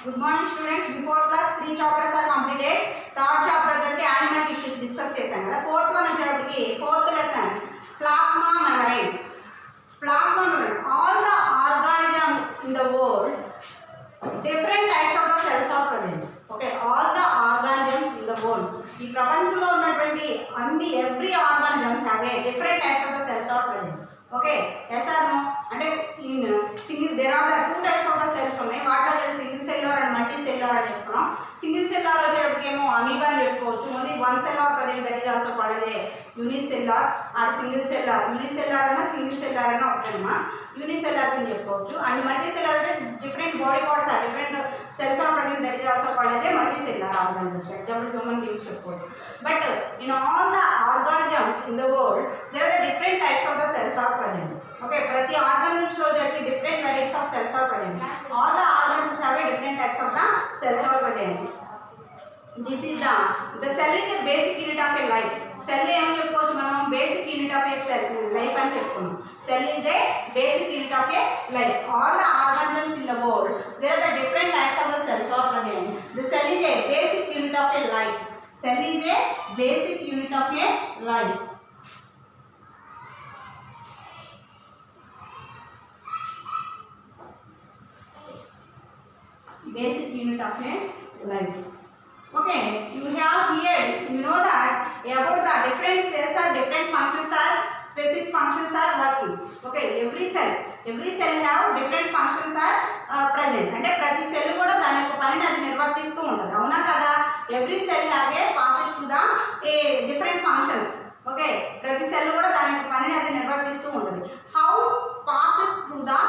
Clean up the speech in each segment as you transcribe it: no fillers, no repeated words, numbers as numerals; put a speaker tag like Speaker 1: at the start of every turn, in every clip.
Speaker 1: Good morning students. Before class 3 chapters are completed. Third chapter the animal tissues discuss చేశాం కదా. Fourth one వచ్చేటప్పటికి fourth lesson plasma membrane. Plasma membrane. All the organisms in the world, different types of the cells are present. Okay, all the organisms in the world. ఈ ప్రపంచంలో ఉన్నటువంటి అన్ని every organism have a different types of the cells are present. Okay, yes or no? అంటే in single there are the two types of the cells ఉన్నాయి. వాటిలో single cellular and multi cellular అని చెప్పుకున్నాం. Single cellular వచ్చేటప్పటికేమో amoeba అని చెప్పుకోవచ్చు. Only one cell are present that is also called unicellular or single cellular. Unicellular అయినా single cellular అయినా ఒకటేనమ్మా యూనిసెల్యులర్ అని చెప్పుకోవచ్చు. అండ్ మల్టీ సెల్యులర్ అంటే different body parts are different cells are present that is also called as a multicellular organisms. Example human beings చెప్పుకోవచ్చు. But in all the organisms in the world there are the different types of the cells are present. Okay, ప్రతి organisms లో జరిగే different varieties of cells are present. All the organisms have a different types of the cells are present. This is the cell is a basic unit of a life. Cell ఏమని చెప్పుకోవచ్చు మనం basic unit of a cell life అని చెప్పుకున్నాం. Cell is a basic unit of a life. All the organisms in the world there are the different types of the cells are present. The cell is a basic unit of a life. Cell is a basic unit of a life. Basic unit of a life. Okay, you have here, you know that about the different cells are different functions are specific functions are working. Okay, every cell have different functions are present. అంటే ప్రతి cell కూడా దాని యొక్క పనిని అది నిర్వర్తిస్తూ ఉంటుంది. అవునా కదా? Every cell have a passes to the different functions. Okay, ప్రతి సెల్ కూడా దాని యొక్క పనిని అది నిర్వర్తిస్తూ ఉంటుంది. How passes through the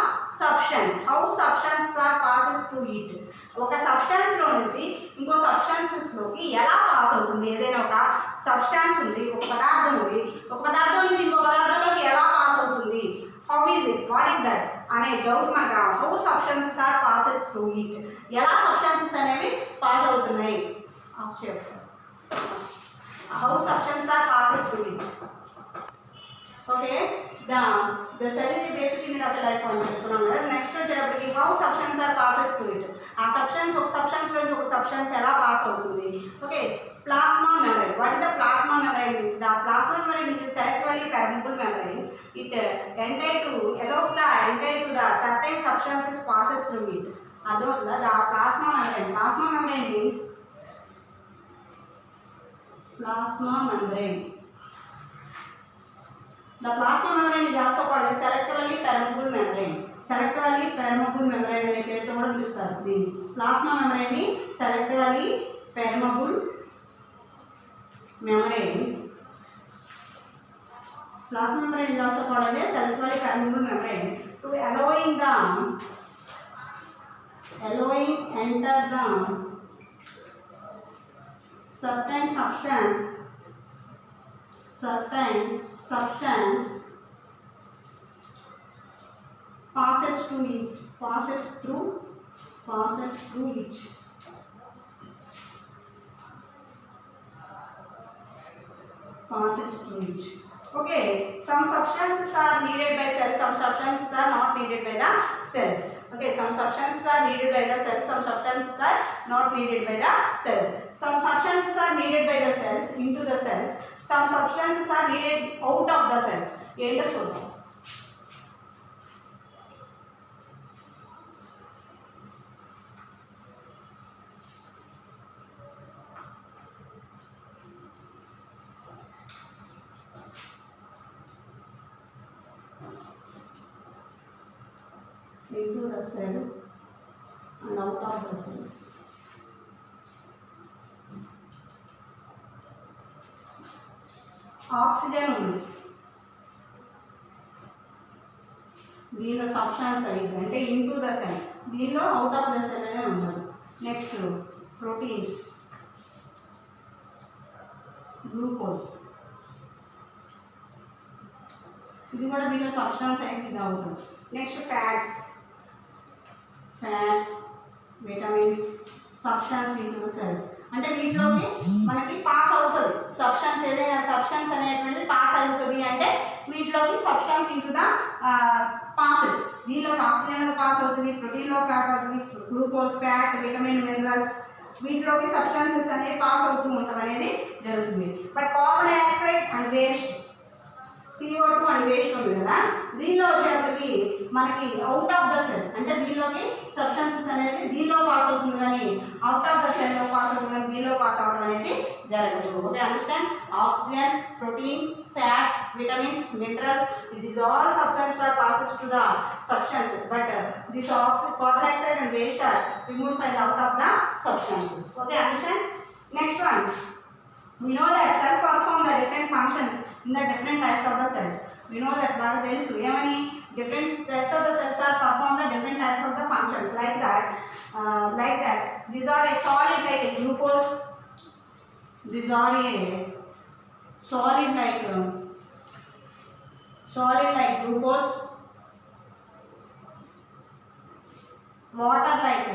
Speaker 1: substance? How substances are passes through it? ఒక సబ్స్టాన్స్ లో నుంచి ఇంకో సబ్స్టాన్సెస్ లోకి ఎలా పాస్ అవుతుంది? ఏదైనా ఒక సబ్స్టాన్స్ ఉంది, ఒక పదార్థం ఉంది, ఒక పదార్థం నుంచి ఇంకో పదార్థంలోకి ఎలా పాస్ అవుతుంది? How is it, what is that అనే డౌట్ మనకు how substances are passes through it, ఎలా సబ్స్టాన్సెస్ అనేవి పాస్ అవుతున్నాయి ఆఫ్ చేయవచ్చు. How substances are passes through it. Okay, the cell is basic unit of life అని చెప్పుకున్నాం కదా. నెక్స్ట్ వచ్చేటప్పటికి how substance are passes to it. ఆ సబ్స్టెన్స్ ఒక సబ్స్టెన్స్ నుంచి ఒక సబ్స్టెన్స్ ఎలా పాస్ అవుతుంది? Okay, plasma membrane. What is the plasma membrane? The plasma membrane is a selectively permeable membrane. It allows the entire to the certain substances passes through it. అర్థమవుతుందా? The plasma membrane. Plasma membrane means plasma membrane. The plasma membrane is also called as selectively permeable membrane. Selectively permeable membrane అనే పేరుతో కూడా పిలుస్తారు దీన్ని. Plasma membrane ని selectively permeable membrane. Plasma membrane is also called as selectively permeable membrane to allowing enter the certain substance passes through it. Okay, some substances are needed by cells, some substances are not needed by the cells. Okay, some substances are needed by the cells, some substances are not needed by the cells. Some substances are needed by the cells into the cells, some substances are needed out of the cells. ఏంటో చూద్దాం. into the cell and out of the cells. Oxygen ఉంది, దీనిలో substance అయింది అంటే into the cell, దీనిలో out of the cell అనే ఉండదు. Next proteins, glucose, ఇది కూడా దీనిలో సబ్స్టాన్స్ అయింది, ఇది అవుతుంది. Next fats, vitamins, substance into the cells. అంటే వీటిలోకి మనకి పాస్ అవుతుంది సబ్స్టాన్స్, ఏదైనా సబ్స్టాన్స్ అనేటువంటిది పాస్ అవుతుంది అంటే వీటిలోకి సబ్స్టాన్స్ ఇంటూ ద పాసెస్. దీనిలోకి ఆక్సిజన్ పాస్ అవుతుంది, ప్రోటీన్లో ఫ్యాట్ అవుతుంది, గ్లూకోజ్, ఫ్యాట్, విటమిన్, మినరల్స్ వీటిలోకి సబ్స్టాన్సెస్ అనేవి పాస్ అవుతూ ఉండడం అనేది జరుగుతుంది. But carbon dioxide and waste CO2 and waste ఉంది కదా, దీనిలో వచ్చేటప్పటికి మనకి అవుట్ ఆఫ్ ద సెల్ అంటే దీనిలోకి సబ్స్టాన్సెస్ అనేది దీనిలో పాస్ అవుతుంది కానీ అవుట్ ఆఫ్ ద సెల్లో పాస్ అవుతుంది కానీ దీనిలో పాస్ అవడం అనేది జరగదు. Okay, understand? Oxygen, proteins, fats, vitamins, minerals, these all substances are passes to the substances, but this carbon dioxide and waste are removed by the out of the substances. Okay, understand? Next one, we know that cells perform the different functions in the different types of the cells. We know that మనకు తెలుసు ఏమని different types of the cells are perform the different types of the functions like that these are a solid like a glucose, these are a solid like glucose, water like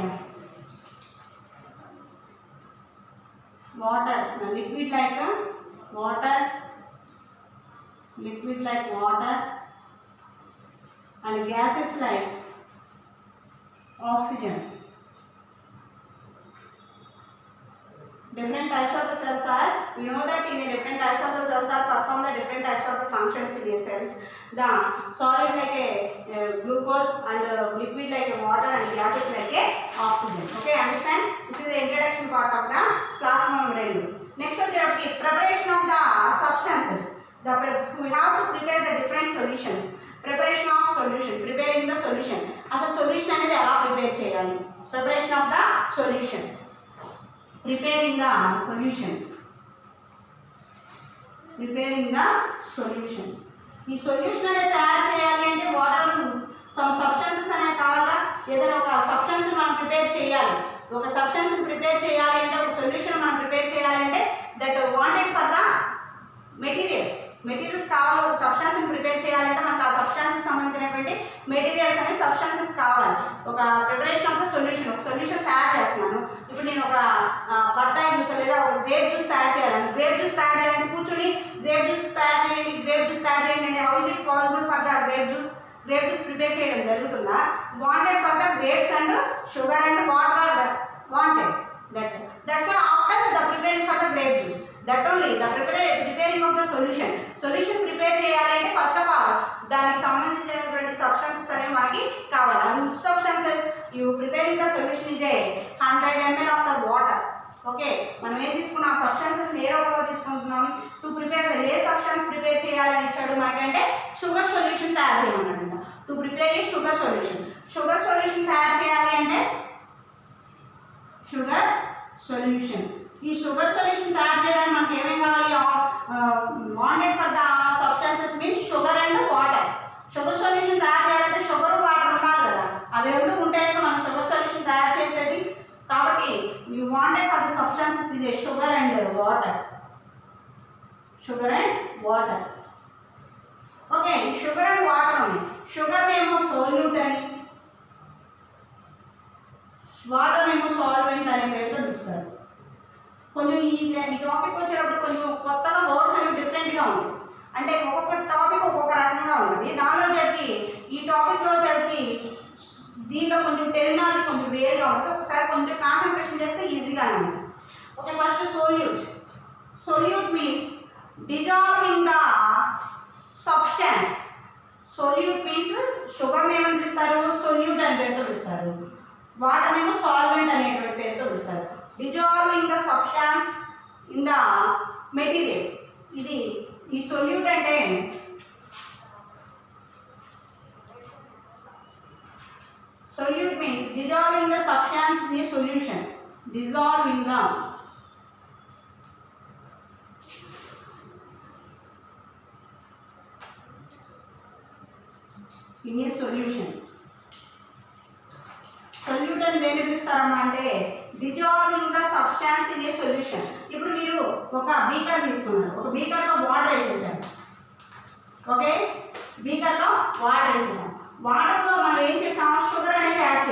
Speaker 1: water, liquid like water, and gases like oxygen. Different types of the cells are, we know that in a different types of the cells are perform the different types of the functions in a cells. The solid like a glucose and liquid like a water and gases like a oxygen. Okay, understand? This is the introduction part of the plasma membrane. Next one, preparation of the substances. We have to prepare the different solutions. Preparation of solution, preparing the solution. As a solution అనేది ఎలా prepare చేయాలి? Preparation of the solution. Preparing the solution. ఈ solution అనేది తయారు చేయాలి అంటే water some substances అనేవి కావాలా? ఏదైనా ఒక సబ్స్టెన్స్ మనం ప్రిపేర్ చేయాలి. ఒక సబ్స్టెన్స్ ప్రిపేర్ చేయాలి అంటే ఒక సొల్యూషన్ మనం ప్రిపేర్ చేయాలంటే that wanted for the materials కావాలి. ఒక సబ్స్టాన్స్ని ప్రిపేర్ చేయాలంటే మనకు ఆ సబ్స్టాన్స్కి సంబంధించినటువంటి మెటీరియల్స్ అనేవి సబ్స్టాన్సెస్ కావాలి. ఒక ప్రిపరేషన్ ఆఫ్ ద సొల్యూషన్, ఒక సొల్యూషన్ తయారు చేస్తున్నాను. ఇప్పుడు నేను ఒక బత్తాయి జ్యూస్ లేదా ఒక గ్రేప్ జ్యూస్ తయారు చేయాలని, గ్రేప్ జ్యూస్ తయారు చేయాలంటే కూర్చొని గ్రేప్ జ్యూస్ తయారు చేయండి అంటే how is it possible for the grape juice prepare చేయడం జరుగుతుందా? Wanted for the grapes and sugar and water wanted. That's why after the preparing for the grape juice, that only the preparing of the solution prepare చేయాలంటే first of all దానికి సంబంధించినటువంటి substances అనేవి మనకి కావాలి. Which substances you preparing the solution is 100 ml of the water. Okay, మనం ఏం తీసుకున్నాం? Substances ఏ రూపంలో తీసుకుంటున్నాం? To prepare A substance prepare చేయాలని ఇచ్చాడు మనకంటే షుగర్ సొల్యూషన్ తయారు చేయమన్నాడు. To prepare A sugar solution తయారు చేయాలి అంటే షుగర్ సొల్యూషన్. ఈ షుగర్ సొల్యూషన్ తయారు చేయడానికి మనకి ఏమేమి కావాలి? Wanted for the substances means sugar and water. Sugar solution తయారు చేయాలంటే షుగర్ వాటర్ ఉండాలి కదా, అవి రెండు ఉంటేనే మనం షుగర్ సొల్యూషన్ తయారు చేసేది. కాబట్టి you wanted for the substances ఇది sugar and water. Okay, sugar and water ఉంది. షుగర్ ఏమో సోల్యూట్ అని, వాటర్ ఏమో సాల్వెంట్ అనే పేరుతో పిలుస్తారు. కొంచెం ఈ టాపిక్ వచ్చేటప్పుడు కొంచెం కొత్తగా వర్డ్స్ అనేవి డిఫరెంట్గా ఉంటాయి. అంటే ఒక్కొక్క టాపిక్ ఒక్కొక్క రకంగా ఉంటుంది. దానిలో జరిగి ఈ టాపిక్లో జరిగి దీంట్లో కొంచెం టెర్మినాలజీ కొంచెం వేరుగా ఉంటుంది. ఒకసారి కొంచెం కాన్సన్ట్రేషన్ చేస్తే ఈజీగానే ఉంటుంది. Okay, first solute means dissolving the substance. Solute means షుగర్ని ఏమని పిలుస్తారు? సొల్యూట్ అనే పేరుతో పిలుస్తారు. వాటర్ ఏమో సాల్వెంట్ అనేటువంటి పేరుతో పిలుస్తారు. Dissolving the substance in the material. ఇది ఈ సొల్యూట్ అంటే solute means dissolving the substance in a solution. Dissolving the in a solution. Solute అని దేని పిలుస్తారమ్మా అంటే dissolving the substance in a solution. ఇప్పుడు మీరు ఒక బీకర్ తీసుకున్నారు, ఒక బీకర్లో వాటర్ వేసేసారు. ఓకే, బీకర్లో వాటర్ వేసేసాం. వాటర్లో మనం ఏం చేసాం? షుగర్ అనేది యాడ్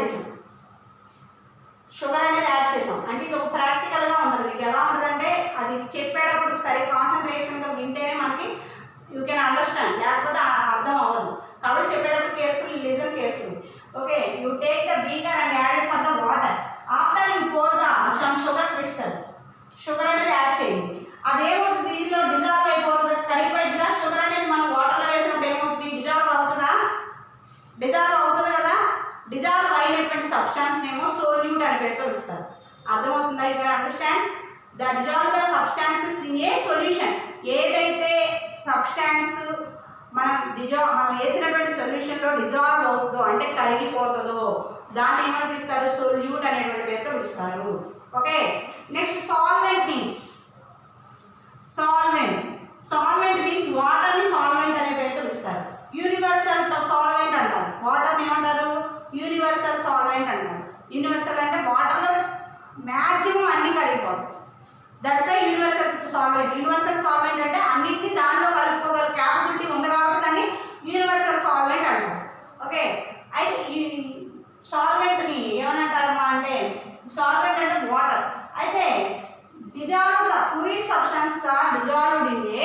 Speaker 1: చేసాం. అంటే ఇది ఒక ప్రాక్టికల్గా ఉంటుంది. మీకు ఎలా ఉంటుందంటే అది చెప్పేటప్పుడు సరే కాన్సన్ట్రేషన్గా వింటేనే మనకి యూ కెన్ అండర్స్టాండ్, లేకపోతే అర్థం అవ్వదు. కాబట్టి చెప్పేటప్పుడు careful, listen careful. Okay, you take the beaker and add it for the water. After you pour the some sugar crystals. Sugar అనేది యాడ్ చేయండి. అదేమవుతుంది, దీనిలో డిజాల్వ్ అయిపోతుంది, కరిగిపోయిందిగా. షుగర్ అనేది మనం వాటర్లో వేసినప్పుడు ఏమవుతుంది, డిజాల్వ్ అవుతుందా? డిజాల్వ్ అవుతుంది కదా. డిజాల్వ్ అయినటువంటి సబ్స్టాన్స్ ఏమో సోల్యూట్ అని పేరుతో పిలుస్తారు. అర్థమవుతుందా? You can understand the dissolve the substances in a solution. ఏదైతే సబ్స్టాన్స్ మనం వేసినటువంటి సొల్యూషన్లో డిజాల్వ్ అవుతుందో అంటే కరిగిపోతుందో దాన్ని ఏమని పిలుస్తారు, సొల్యూట్ అనేటువంటి పేరుతో పిలుస్తారు. Okay, next solvent means. Solvent means వాటర్ని సాల్వెంట్ అనే పేరుతో పిలుస్తారు. యూనివర్సల్ సాల్వెంట్ అంటారు. వాటర్ని ఏమంటారు, యూనివర్సల్ సాల్వెంట్ అంటారు. యూనివర్సల్ అంటే వాటర్లో మ్యాక్సిమం అన్ని కరిగిపోతాయి. That's why universal solvent. Universal solvent అంటే అన్నింటినీ దానిలో కలుపుకోగల క్యాపబిలిటీ ఉంది కాబట్టి దాన్ని యూనివర్సల్ సాల్వెంట్ అంటారు. ఓకే, అయితే ఈ సాల్వెంట్ని ఏమనంటారమ్మా అంటే, సాల్వెంట్ అంటే వాటర్. అయితే dissolved the fluid substances are dissolved in a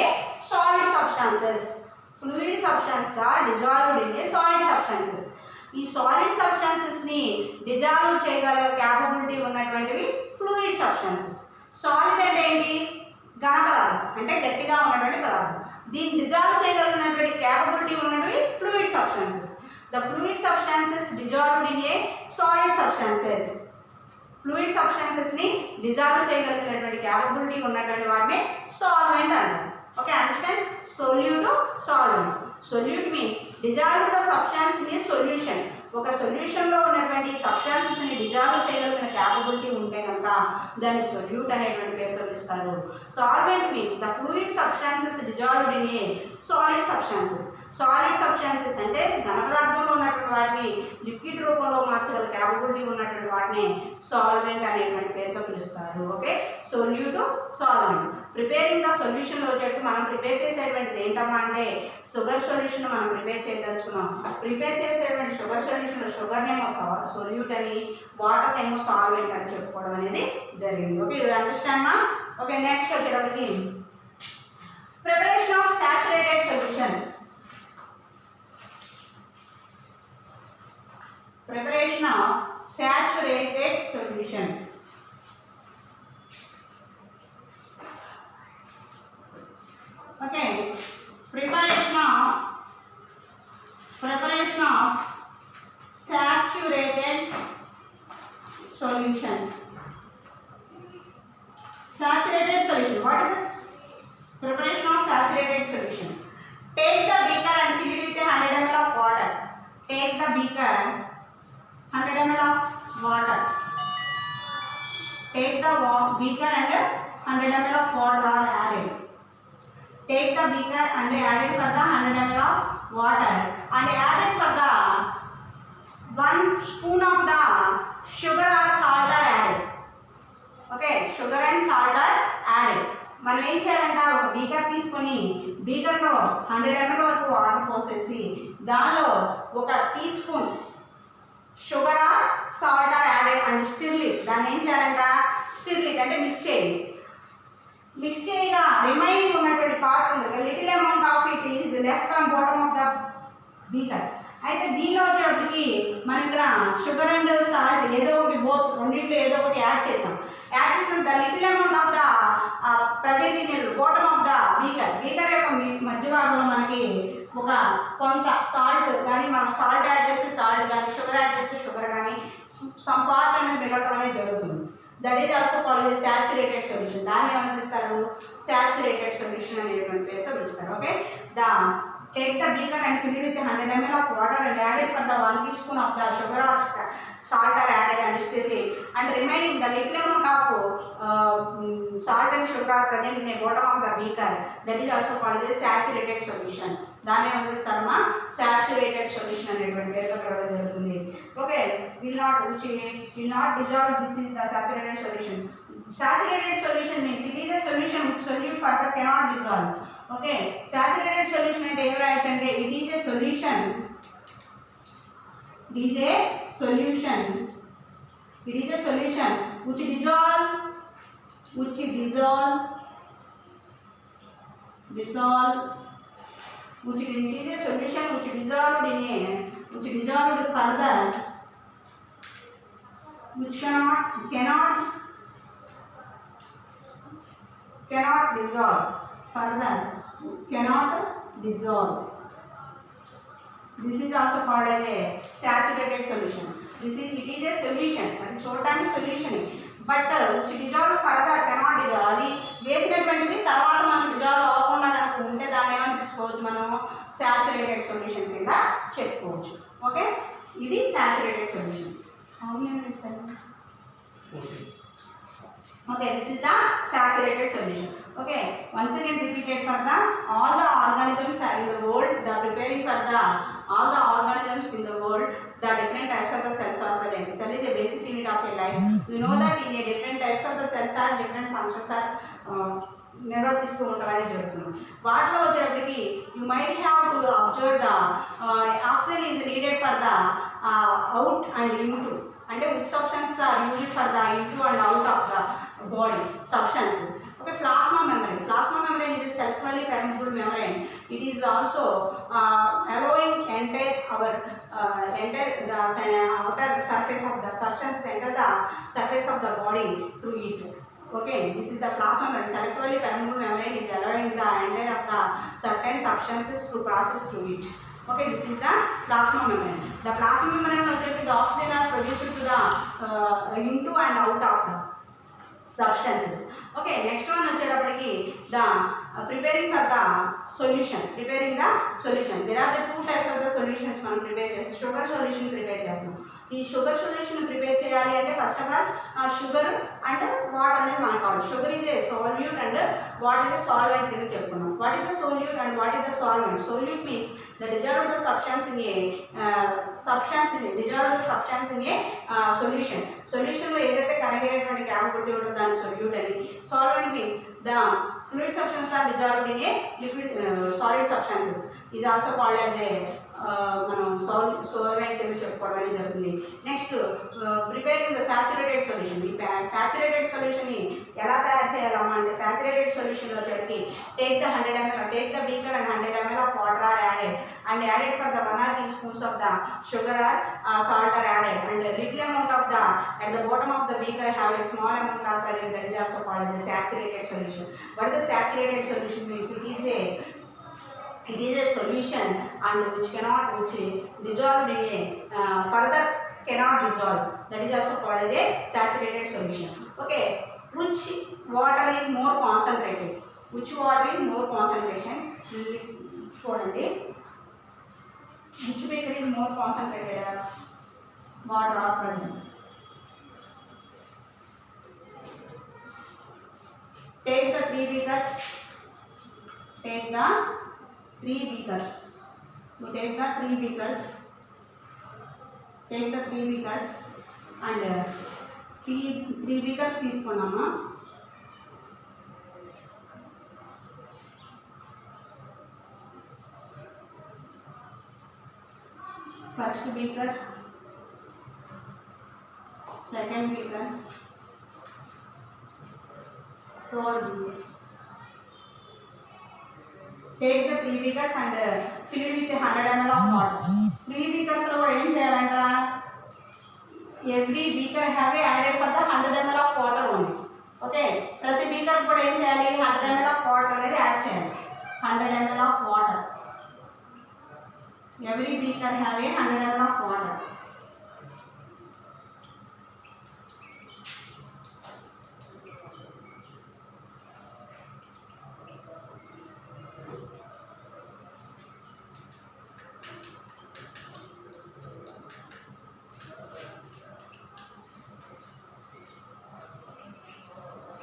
Speaker 1: solid substances. Fluid substances are dissolved in a solid substances. ఈ సాలిడ్ సబ్స్టాన్సెస్ని డిజాల్వ్ చేయగల క్యాపబిలిటీ ఉన్నటువంటివి ఫ్లూయిడ్ సబ్స్టాన్సెస్. సాలిడ్ అంటే ఏంటి, ఘన పదార్థం అంటే గట్టిగా ఉన్నటువంటి పదార్థం. దీన్ని డిజాల్వ్ చేయగలిగినటువంటి క్యాపబిలిటీ ఉన్నటువంటి fluid substances. The fluid substances dissolved in a solid substances. Fluid సబ్స్టాన్సెస్ని డిజాల్వ్ చేయగలిగినటువంటి క్యాపబిలిటీ ఉన్నటువంటి వాటిని సాల్వెంట్ అంటారు. Okay, understand. Solute, solvent. Solute means dissolve the substance in a solution. ఒక సొల్యూషన్లో ఉన్నటువంటి సబ్స్టాన్సెస్ని డిజాల్వ్ చేయగలిగిన క్యాపబిలిటీ ఉంటే కనుక దాన్ని సొల్యూట్ అనేటువంటి పేరుతో పిలుస్తారు. Solvent means the fluid substances dissolved in a solid substances. Solid substances అంటే ఘన పదార్థంలో ఉన్నటువంటి వాటిని లిక్విడ్ రూపంలో మార్చగల క్యాపబిలిటీ ఉన్నటువంటి వాటిని సాల్వెంట్ అనేటువంటి పేరుతో పిలుస్తారు. Okay, solute, solvent. Preparing the సొల్యూషన్లో వచ్చేట్టు మనం ప్రిపేర్ చేసేటువంటిది ఏంటమ్మా అంటే షుగర్ సొల్యూషన్ మనం ప్రిపేర్ చేయదలుచుకున్నాం. ప్రిపేర్ చేసేటువంటి షుగర్ సొల్యూషన్లో షుగర్నేమో సొల్యూట్ అని, వాటర్ ఏమో సాల్వెంట్ అని చెప్పుకోవడం అనేది జరిగింది. ఓకే, యూ అండర్స్టాండ్ మా. ఓకే, నెక్స్ట్ వచ్చేటప్పటికి preparation of saturated solution. Preparation of saturated solution. Okay, preparation of saturated solution. Saturated solution. What is this? Preparation of saturated solution. Take the beaker and fill it with 100 ml of water. Take the beaker, 100 ml of water. Take the beaker and 100 ml of water are added. Take the beaker and add it for the 100 ml of water and add it for the 1 spoon of the sugar or salt are added. Okay, sugar and salt are added. మనం ఏం చేయాలంట, ఒక beaker తీసుకొని బీకర్లో 100 ml వరకు water పోసేసి దానిలో ఒక teaspoon sugar or salt or added and stir it. దాన్ని ఏం చేయాలంట, స్టిర్ ఇట్ అంటే మిక్స్ చేయండి. మిక్స్ చేయగా రిమైనింగ్ ఉన్నటువంటి పార్ట్ ఉంటుంది, little amount of it is left on bottom of the beaker. అయితే దీనిలో వచ్చేటప్పటికి మనం ఇక్కడ షుగర్ అండ్ సాల్ట్ ఏదో ఒకటి బోత్ రెండింటిలో ఏదో ఒకటి యాడ్ చేసాం. యాడ్ చేసిన the little amount of the present in bottom of the beaker యొక్క మధ్య భాగంలో మనకి ఒక కొంత సాల్ట్ కానీ, మనం సాల్ట్ యాడ్ చేస్తే సాల్ట్ కానీ, షుగర్ యాడ్ చేస్తే షుగర్ కానీ సమ్ పార్ట్ అనేది మిగలటం అనేది జరుగుతుంది. That is also called saturated solution. దాన్ని ఏమని పిలుస్తారు, సాచురేటెడ్ సొల్యూషన్ అనేటువంటి పేరుతో పిలుస్తారు. Okay, take the beaker and fill it with 100 ml of water and add it for the 1 teaspoon of the sugar or salt are added and stir it, and remaining the little amount of salt and sugar are present in the bottom of the beaker. That is also called as saturated solution. దాన్ని ఏమని పిలుస్తారమ్మా, saturated solution అనేటువంటి పేరుతో పిలవడం జరుగుతుంది. Okay, will not dissolve. This is the saturated solution. Saturated solution means it is a solution which solute further cannot dissolve. Okay, saturated solution అంటే ఏం రాయొచ్చు అంటే it is a solution which dissolve which is a solution which dissolved in a which dissolved further, which cannot dissolve further, cannot dissolve. This is also called as a saturated solution. This is it is a solution, అది చూడడానికి solution, but which dissolve further cannot dissolve. అది వేసినటువంటిది తర్వాత మనం dissolve అవ్వకుండా కనుక ఉంటే దాన్ని ఏమనిపించుకోవచ్చు మనం సాచురేటెడ్ సొల్యూషన్ కింద చెప్పుకోవచ్చు. ఓకే, ఇది saturated solution. Okay, this is the saturated solution. Okay, once again repeated for the all the organisms are in the world, the preparing for the all the organisms in the world, the different types of the cells are present. Cell is a basic unit of a life. You know that in a different types of the cells are different functions are నిర్వర్తిస్తూ ఉంటామని జరుగుతుంది. వాటిలో వచ్చేటప్పటికి you might have to observe the oxygen is needed for the out and into, అంటే which substances are used for the into and out of the body substances. Okay, plasma membrane. Plasma membrane is a self-fully permeable membrane. It is also allowing enter the outer surface of the substance enter the surface of the body through it. Okay, this is the plasma membrane. Self-fully permeable membrane is allowing the enter of the certain substances to process through it. Okay, this is the plasma membrane. The plasma membrane the oxygen are produced to the into and out of the substances. Okay, next one వచ్చేటప్పటికి the preparing for the solution. Preparing the solution. There are the two types of the solutions మనం prepare చేస్తాం. Sugar solution prepare చేస్తాం. ఈ sugar solution prepare చేయాలి అంటే first of all sugar and water అనేది మనకు కావాలి. Sugar is a solute and water is solvent కింద చెప్పుకున్నాం. What is the solute and what is the solvent? Solute means the dissolved the substance in a dissolved the substance in a solution. Solution లో ఏదైతే కరిగేటువంటి capability ఉంటుందో దాన్ని solute అని. Solvent means the fluid substances are dissolved in a liquid solid substances is also called as a మనం solvent కింద చెప్పుకోవడం అనేది జరుగుతుంది. Next preparing the saturated solution. ఈ సాచురేటెడ్ సొల్యూషన్ని ఎలా తయారు చేయాలమ్మా అంటే సాచురేటెడ్ సొల్యూషన్లో వచ్చేటికి take the beaker and 100 ml of water are added and added for the 1 or 2 teaspoons of the sugar or salt are added and a little amount of the at the bottom of the beaker have a small amount of present, that is also called as the saturated solution. What is the saturated solution means? It is a solution and which dissolved in a further cannot dissolve, that is also called as a saturated solution. Okay, which water is more concentrated? Which water is more concentration? చూడండి, which beaker is more concentrated water or present? Take the 3 beakers. You take the 3 beakers. Take the 3 beakers and 3 beakers తీసుకున్నామా. First beaker, second beaker, third beaker. Take the 3 beakers and fill it with 100 ml of water. 3 beakers లో కూడా ఏం చేయాలంట? Every beaker have added for the 100 ml of water only. Okay, ప్రతి beaker కూడా ఏం చేయాలి? 100 ml of water అనేది add చేయాలి. 100 ml of water. Every beaker have a 100 ml of water.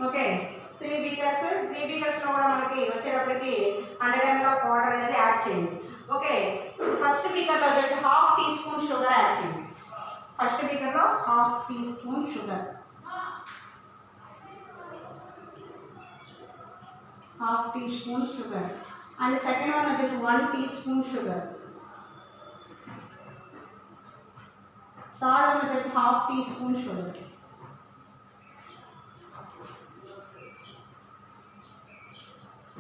Speaker 1: Okay, 3 beakers లో కూడా మనకి వచ్చేటప్పటికి 100 ml of water అనేది యాడ్ చేయండి. ఓకే, ఫస్ట్ బీకర్లో వచ్చేసి 1/2 teaspoon షుగర్ యాడ్ చేయండి. ఫస్ట్ బీకర్లో 1/2 teaspoon sugar, 1/2 teaspoon sugar and second one వచ్చేసి 1 teaspoon షుగర్, థర్డ్ వన్ వచ్చేసి 1/2 teaspoon sugar.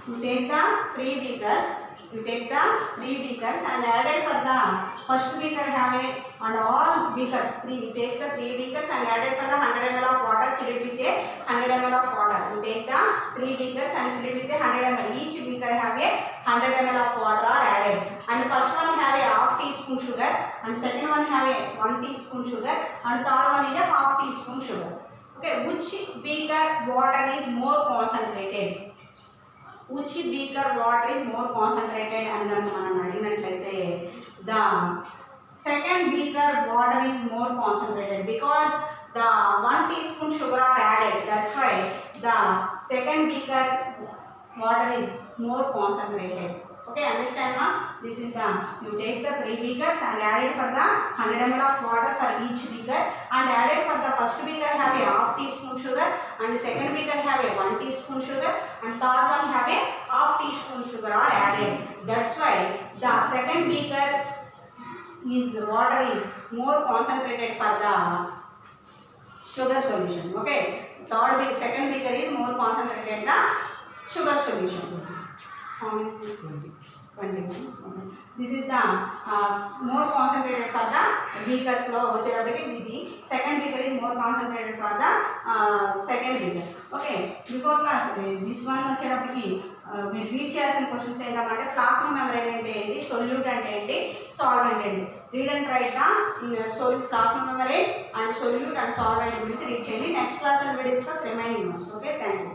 Speaker 1: You take the 3 beakers, you take the 3 beakers and added for the first beaker have a and all beakers 3. You take the 3 beakers and added for the 100 ml of water filled with a 100 ml of water. You take the 3 beakers and fill with a 100 ml. Each beaker have a 100 ml of water are added. And first one have a half teaspoon sugar and second one have a 1 teaspoon sugar and third one is a half teaspoon sugar. Okay, which beaker water is more concentrated? Which beaker water is more concentrated and then మనం అడిగినట్లయితే the second beaker water is more concentrated because the 1 teaspoon sugar are added. That's why the second beaker water is more concentrated. Okay, understand now? This is the you take the 3 beakers and add it for the 100 ml of water for each beaker and add it for the first beaker have a half teaspoon sugar and the second beaker have a 1 teaspoon sugar and third one have a half teaspoon sugar are added. That's why the second beaker is water is more concentrated for the sugar solution. Okay, second beaker is more concentrated the sugar solution. This is the more concentrated for the beakers lo vachedaptiki second beaker is more concentrated for the second beaker. Okay, before class this one vachedaptiki మీరు read చేయాల్సిన questions ఏంటంటే plasma membrane అంటే ఏంటి, solute అంటే ఏంటి, solvent ఏంటి. Read and right plasma membrane and solute and solvent గురించి read చేయండి. Next class will discuss remaining notes. Okay, thank you.